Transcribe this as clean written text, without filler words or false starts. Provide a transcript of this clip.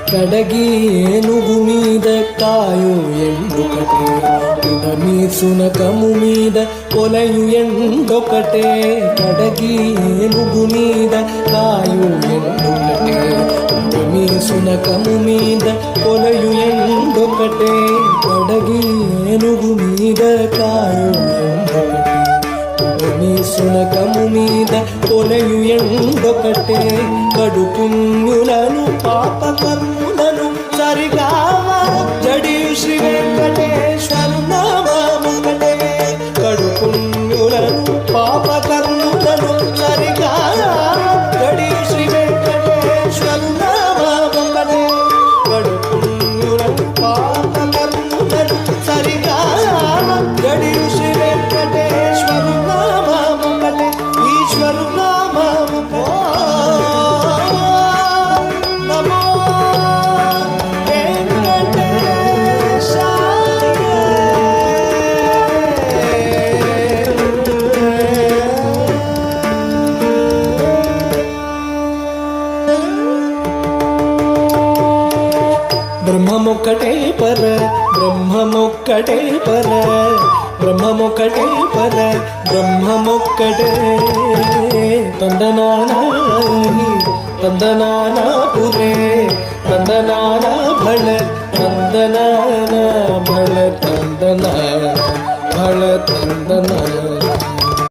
కడగి ఏనుగు మీద కాయు ఎండొకటే ఉడమి సునకము మీద కొలయు ఎండొకటే కడగి ఏనుగు మీద కాయు ఎండొకటే ఉడమి సునకము మీద కొలయు ఎండొకటే కడగి ఏనుగు మీద కాయు ఎండొకటే ఉడమి సునకము మీద కొలయు ఎండొకటే కడు పుణ్యులను పాపకర్ములను సరిగావా జడి శ్రీ వెంకటేశ్వరు నామముకటే కడు పుణ్యులను పాపకర్ములను సరిగావా జడి శ్రీ వెంకటేశ్వరు నామముకటే కడు పుణ్యులను పాపకర్ములను సరిగావా జడి శ్రీ వెంకటేశ్వరు నామముకటే ఈశ్వరు నామముకటే బ్రహ్మమొక్కటే పర బ్రహ్మమొక్కటే పర బ్రహ్మమొక్కటే పర బ్రహ్మమొక్కటే తందనానాని తందనానా పురే తందనానా భళ తందనానా భళ తందనా భళ తందనా